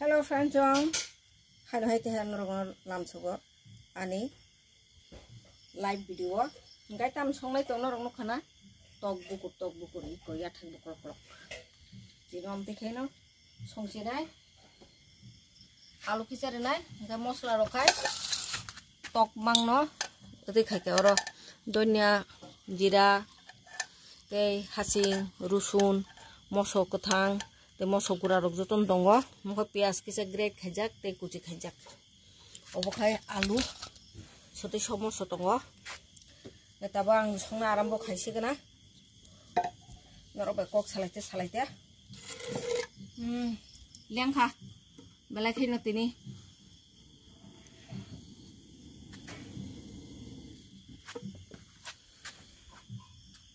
Hello friends, hai hai te han rong lam sogo ani live video ngai tam songnai to rong no khana tok bukur ko ya thang bukur ko dinom dekhe no songsi nai alu kichare nai ngai mosla rokai tok mang no dekhai ke oro donya jira tei hasing rusun mosok kothang te mosok gura rok joton dongo moko pias kisa grate khaijak te kuchi khaijak obokhai alu sote somoso tongo netaba ang songna arambo khaisigena norok kok salaite lengkha belai khaina tini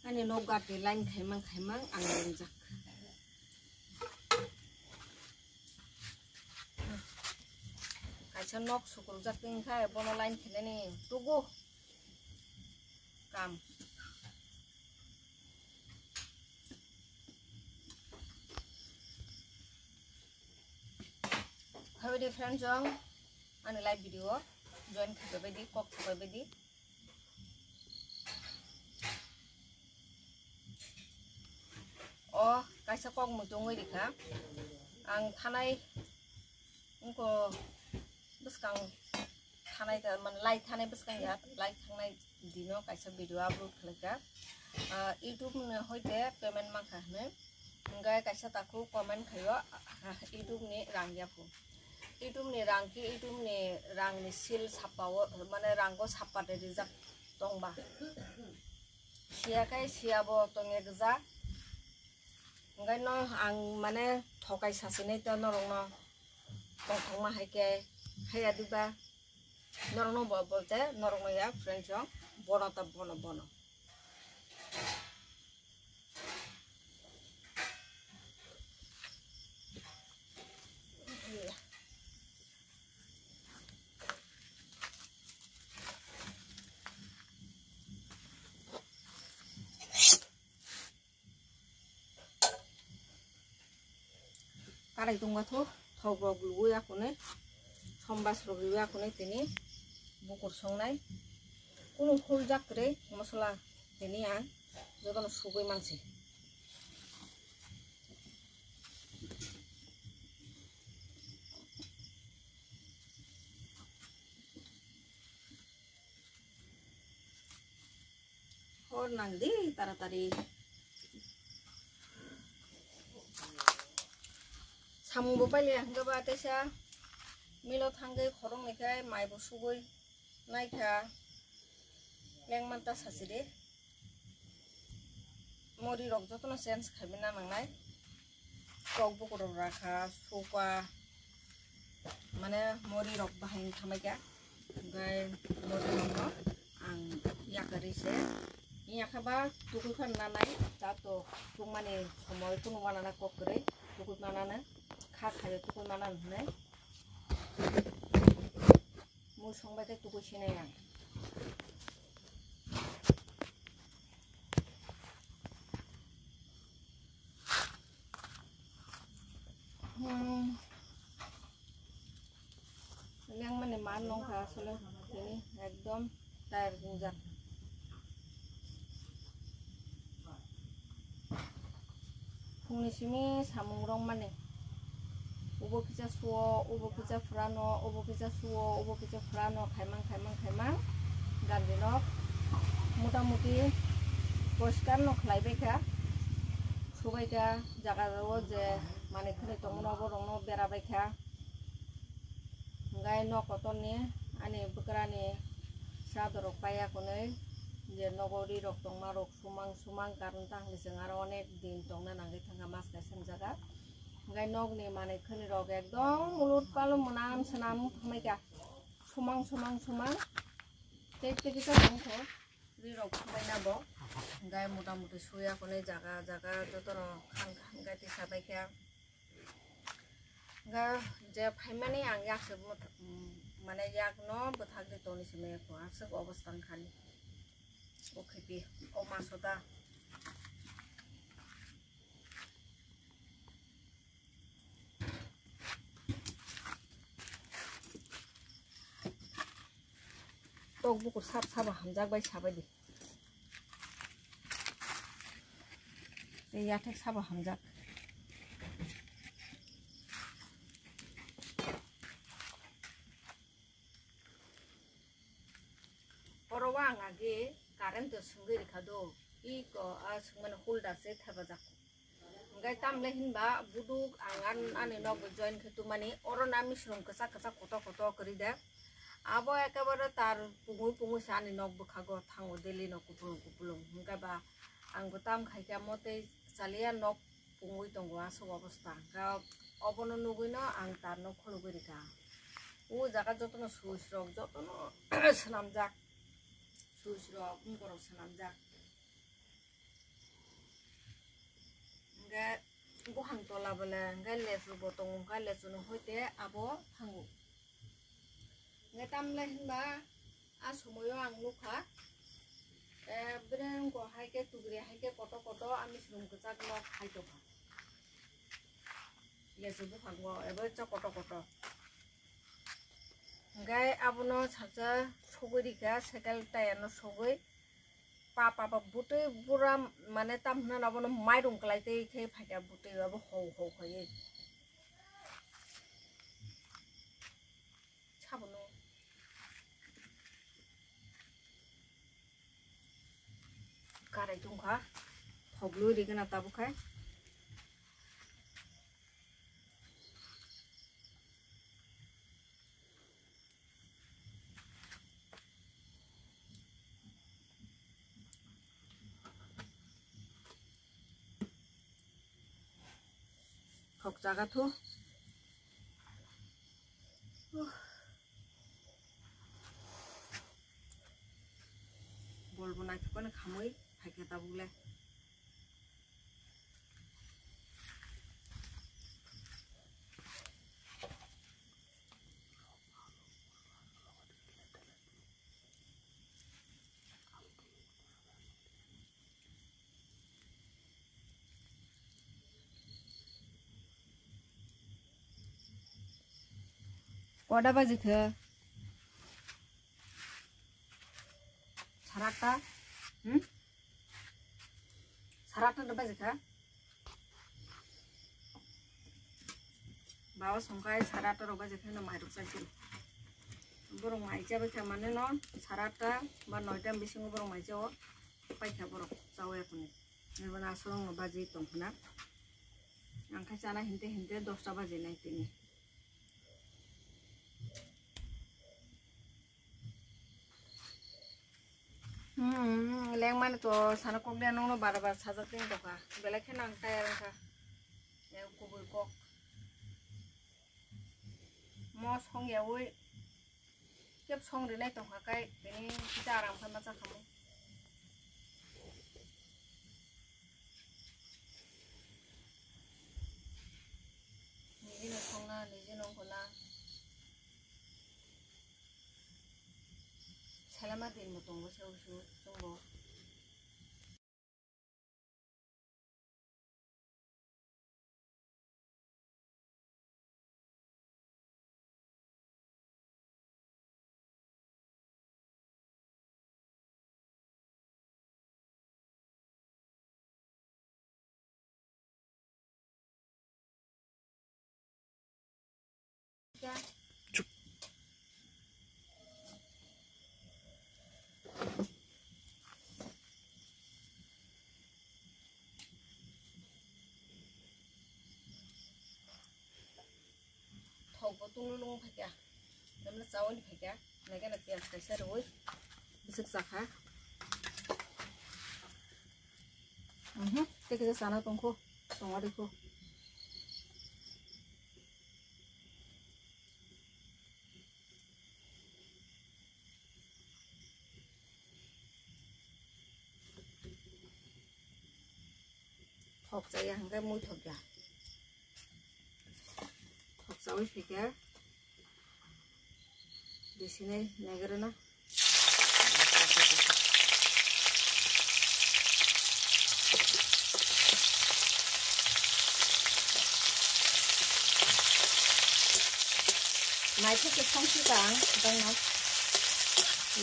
ani no gati line khaimang ang lengjak kaisa nok sukul jaking khai bono line kheleni tugu kam howdy friends jong ani live video join khabe bedi kok khabe bedi o kaisa kok mutungoi dikha ang thanai ungko buskang thanai ta man light thanai buskang ya light thanai dino kaisa video upload khlaka youtube ne hoite payment mangkha ne ngai kaisa taku comment khayo youtube ni rangya pu youtube ni rang ni sil sapawo mane ranggo sapate rijak tongba sia kai siabo tonge gja ngai no ang mane thokai sasine to norong no tongthongma haike haya diba norong no bolte norong no ya friends jong bono ta bono karai tungba tho thogrok luwi akune sombas rogiwi akune tini bukur songnai kuno khul jakre masala tini ang jodono sugoi mangsi hor nangdi taratari samungbo paile hangaba tesa milo thangai khorong nikai maibo sugoi naikha lengmanta saside mori rok jotono sense khabina nangnai tok bukur rakha sopa mane mori rok bahain thamaika gai mori rok ang yakarise yakhaba tukui khan nanai tato tungmani somoy kuno manana kokre tukui manana kha khayo tukui manana hne mu songbai te tukui sinai ang yang mane man nong kha asole tini ekdom tayar gunjak phungni simi samung rong mane ubo kisa suo ubo kisa frano ubo kisa suo ubo kisa frano khaimang gandinok motamuti পরিষ্কার ন খাইবেখা সবাইকা জায়গাও যে মানে খুলে তমনব রং বেড়াবাইখা গাই ন কতনি আনি বকরানি সাদরক পাইয়াকনে যে নগরী রক তংমা রক সুমাং কারণ তাহলিসং আর অনেক দিন তংনা নাঙ্গি থাঙ্গা মাছ কাইসং জায়গা গাই নগনি মানে খনি রক একদম উলুট পালু মনাম সনাম খামাইকা সুমাং তে কিসা দংখ রি রক খামাইনাবো गाय मोटा मोटी सोया कोने जागा जतन खान गायति साबायखा गा जे फाइमानि आं याखसे माने याक न बथागदि तनि समे को आसे अवस्था खानि ओखेपि ओ मासोदा tok bukur sap sap hamjak bai sabadi e yatek sap hamjak orowang age current to sungi rikhado iko asmane holda se thabajak ngai tamle hinba buduk angan ani nog join khitu mani orona misrum kasa kasa koto koto kori de abo ekabare tar pungu sani nog bukhago thango deli no kupulung ngai ba angbo tam khaika mote chalia nog pungui tongo aso obostha ga obono nuguino ang tar no khulugui rika o jaga jotono suisrok jotono sanamjak suisrok ngoro sanamjak ngai gohan tola bole ngai lesu botong ngai lesu no hoite abo thango ngai tamle hinba a somoyo ang lukha breng ko haike tugri haike koto koto ami srum ko chak no khaito kha lesu bu phangwa ebe cha koto koto ngai abono saja sogori ka sekal tayano sogoi papa bute bura mane tamna nabono mairung klaite khe phaika bute abo ho khoye sabono karai tungkha thoglu rigena tabukhai thok jaga thu bolbo nai thukone khamoi phaika tabule Koda baji ke sarata sarata baji ke bawa songkai sarata ro baji ke no mairuk sakil borong maija ba mane no sarata ba 9 ta bisingo borong maija o paikha borok jawe apni nebana asong no baji tongkhna angkai chana hinte 10 ta baji nai tini leng mane to sana kokde no bar sajating to ka bele khenang tayar ka e kubui kok mo song yawi kep song ri nai to ka kai beni kita aram kha macha khamu niji no song na niji no kona selama din mo tongbo seu tongbo thogbo tunulung phakya namna chawon phakya naga na pyas kaisa roi bisik sakha teke sana tongkho tongwa dekho thok jaya hangkai mui thokya thok chawi phikya desinai nagarana mai thok ke songsi kang dang na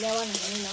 lewan ini no.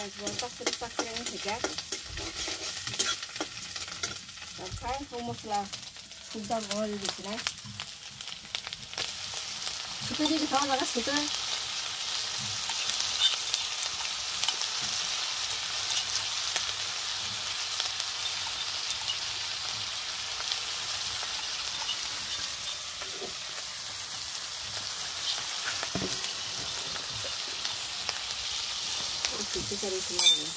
Buat pasir yang segar. Pakai humuslah sudah boleh di sini. Kita jadi tahu mana sudah. Itu cari semuanya.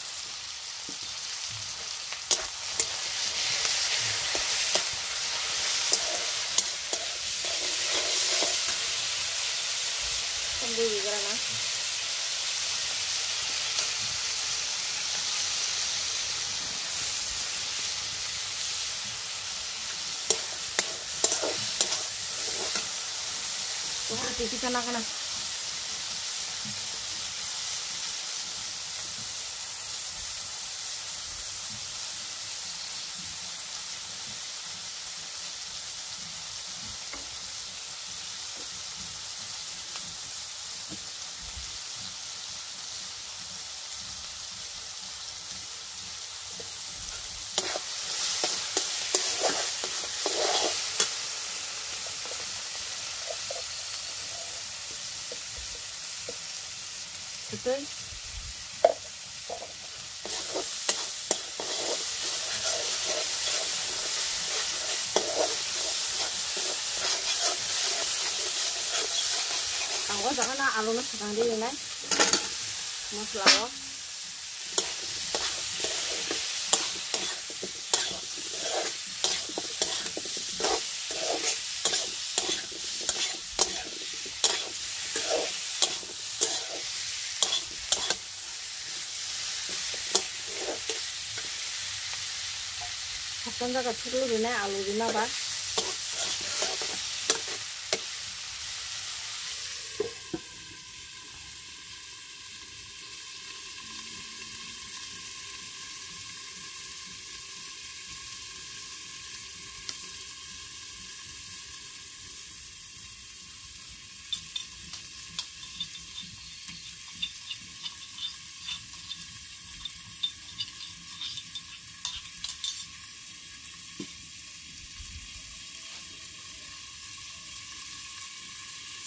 Sambil di kerana. Tuh harus kita nak. Betul. Tanggo jangan alun sedang di ini. Maslah. Jaga turun ini alu di mana?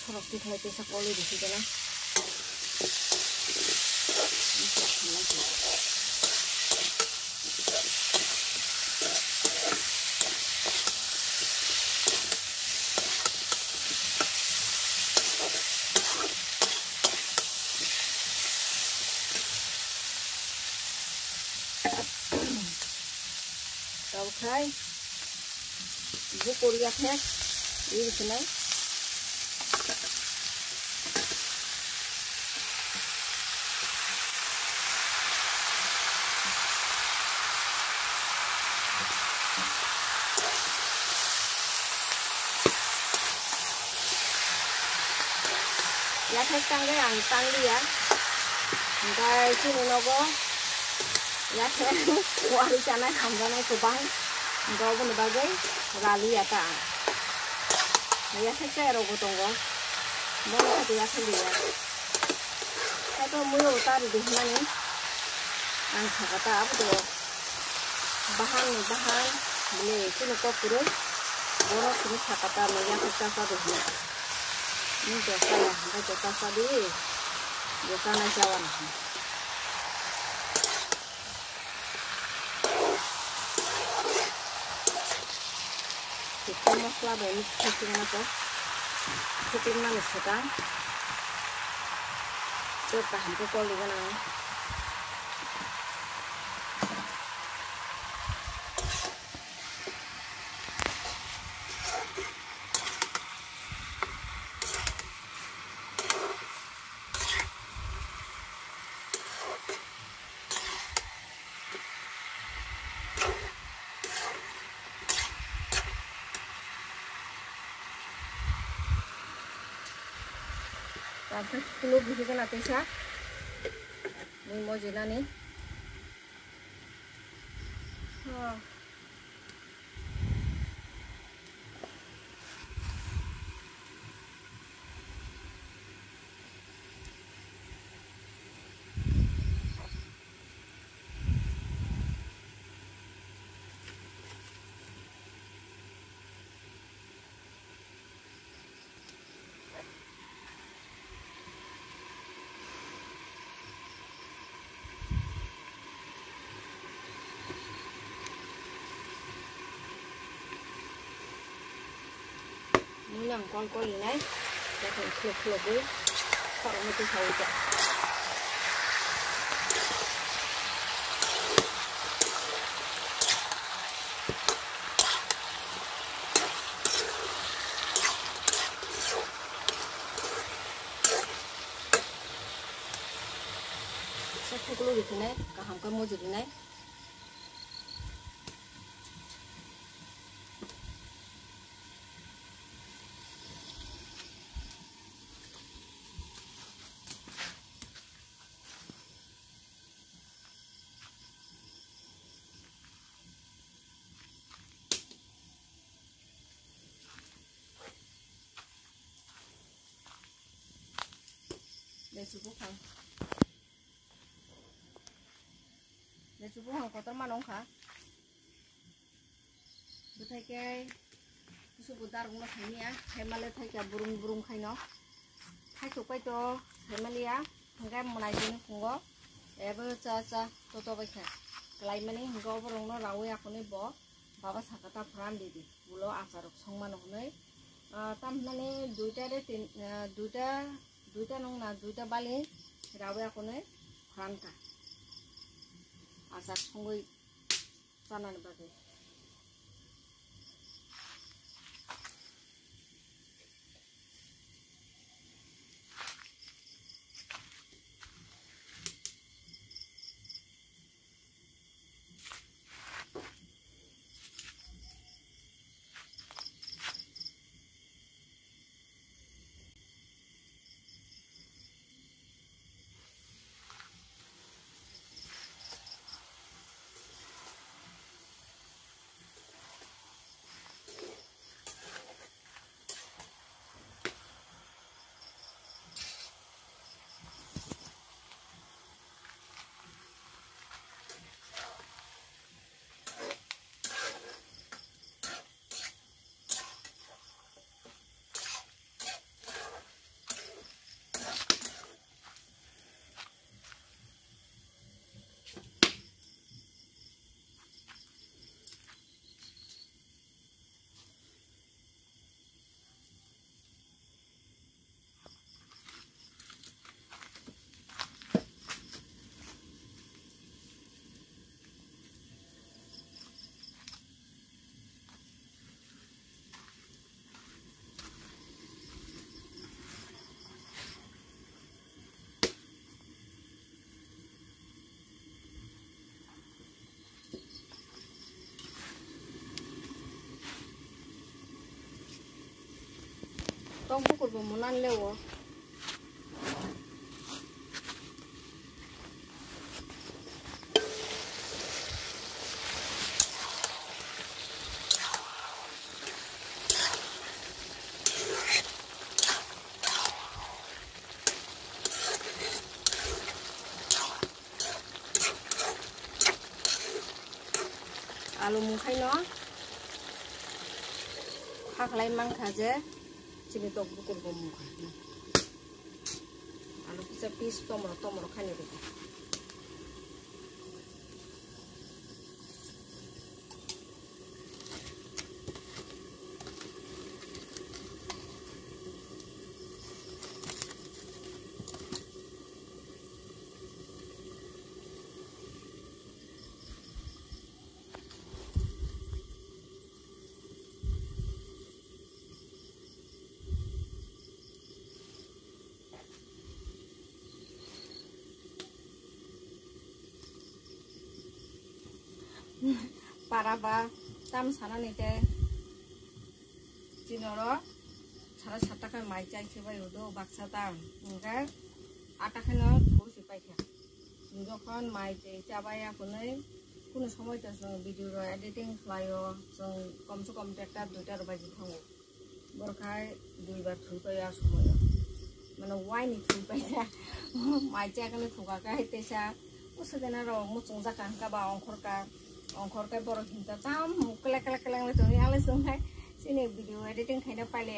Sorok di kayak sekoli di situ lah. Okay. Ibu kuliah tek di sini. Ya tek tangge ang tangli ya. Ngai sini nogo. Ya tek wari sana hamdana kubang. Ngai pun bagai lalu ya ta. Ya tek saya rogo tunggu. Boleh ada ya dia. Saya tuh mau taruh di mana? Angsa kata apa tuh? Bahan beli itu nuko purun. Boleh sini kata meja kita satu dulu. Ini jasa ya, kita jasa di jasa najawan. Kita maslah dari cacing apa? Cacing manis sekarang. Coba hampir kali kan? Sampai 10 biji kan atas ya. Ini mau jalan nih. Làm con gì đấy để thử khược với sau đó tôi thầu chạy sẽ không có gì thế này cả hàng cái mua gì thế này để chụp hàng có tấm màn không khá tôi thấy cái chụp dar cũng là thấy nhá thấy mà lên thấy cả burung khai nó thấy chụp cái cho thấy mà lia thằng cái mà này thì nó cũng có để bây giờ to vậy cả lại mà này không có burung nó rau ya con này bỏ বাবা Sakata ফ্রাম দিদি বলো আচারক সংমান হনে তাম মানে দুইটা নং না দুইটা বালি রাবে কোনে ফ্রামটা আচার সঙ্গই জানানো বাকি Tong pukul pemunan lewo. alu mungkai no haklai mangkha je chini tok bukur go mungkai alu pisa pis tomoro khani de paraba tam sana nite jinoro sara sataka mai chai sebai udo baksa tam enggak ata khano thursi paikha যখন mai te chabai apunai কোনো সময় তো video editing ফ্লাইও जों কমসে কম একটা দুইটার বাজি থাঙ্গো বরখায় দুইবার থুইপাইয়া সময় মানে ওয়াইনি থুইপাইয়া mai chai kana thuka teisa usudena ro muchung jaka ka ba ongkhor ka bor hinta tam kala to ale sungai sini video editing khaina paile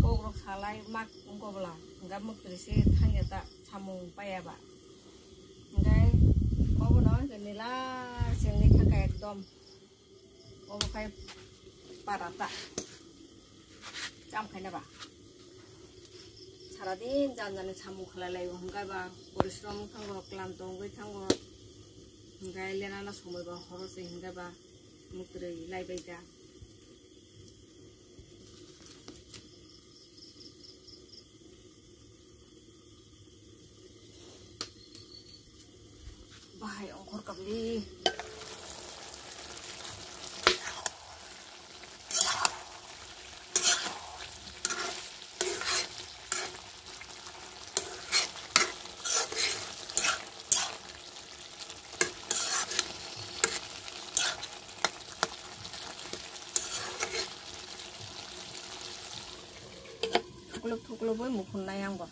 kogrok salai mak ungkobla enggak mukrisi thangya ta samung paya ba enggak obono genila sengni thaka ekdom obokai parata jam khaina ba সারাদিন জানজানে সামু খালালাই হংগাইবা পরিশ্রম থাঙ্গো ক্লান্ত হংগাই থাঙ্গো হংগাই লেনানা সময়বা হরসে হংগাইবা মুতরে লাইবাইটা বাহাই অংখর কাবলি thuklo boy mukhun nai anggo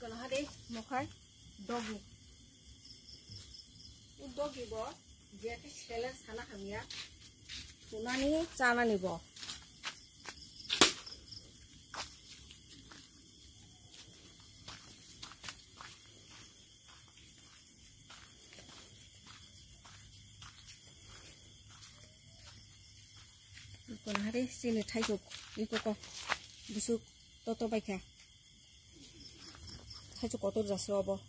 Kalau hari mokai dogi bo dia ke seller sana kami ya tunani cana nih bo kalau hari sini thaijuk itu kok busuk toto baiknya 하주 거도 잤어 뭐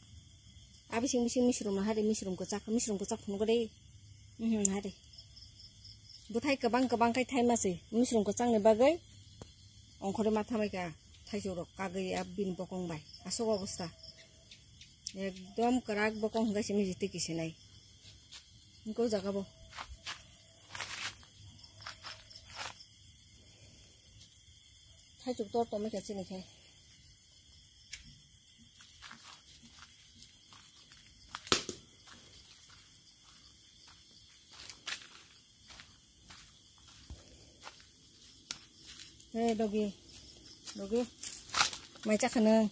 아비싱 미시룸 하리 미시룸 그짝 보는 하리 부타이 그방 카이 타이마시 미시룸 그짝네 바가이 엉코레 마타마이가 타이조로 까그이 아빈 버공바이 아속 어버스타 एकदम कराक बकं गाइसे मिजिते किसिनाय इनको जागाबो थाइजुक तो टमेटा चिनिखाय Hei dogi, mai chắc khẩn ơi,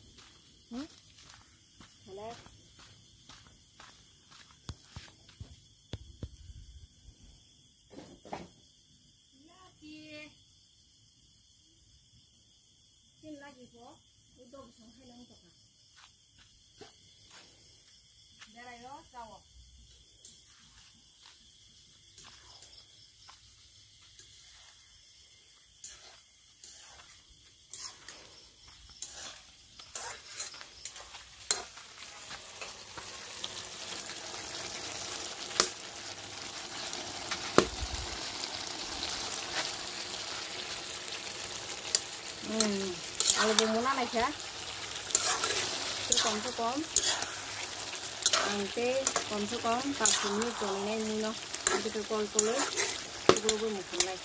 alu bumbu naik ya, cukup, nanti kom tak sini jolnya ini no, nanti kekol itu mungkin naik.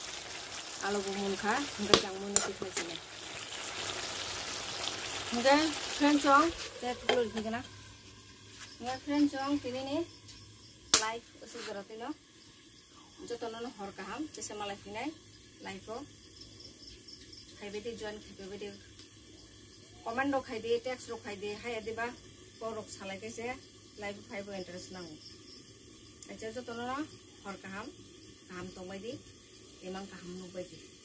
आलु बुमुनखा hingga yang munu kita sini. Hingga friend chong, saya telur hingga na. Hingga friend chong ini nih like usul berarti lo. Jotono no hor kaham, jese malai pinai like ko. Khai bedi join khai bedi. Comment ro khai de, text ro khai de, hai adi ba porok salai kaise live 5 interest nang. Aja jotono no hor kaham, kaham tong bai di, emang kaham no bai di.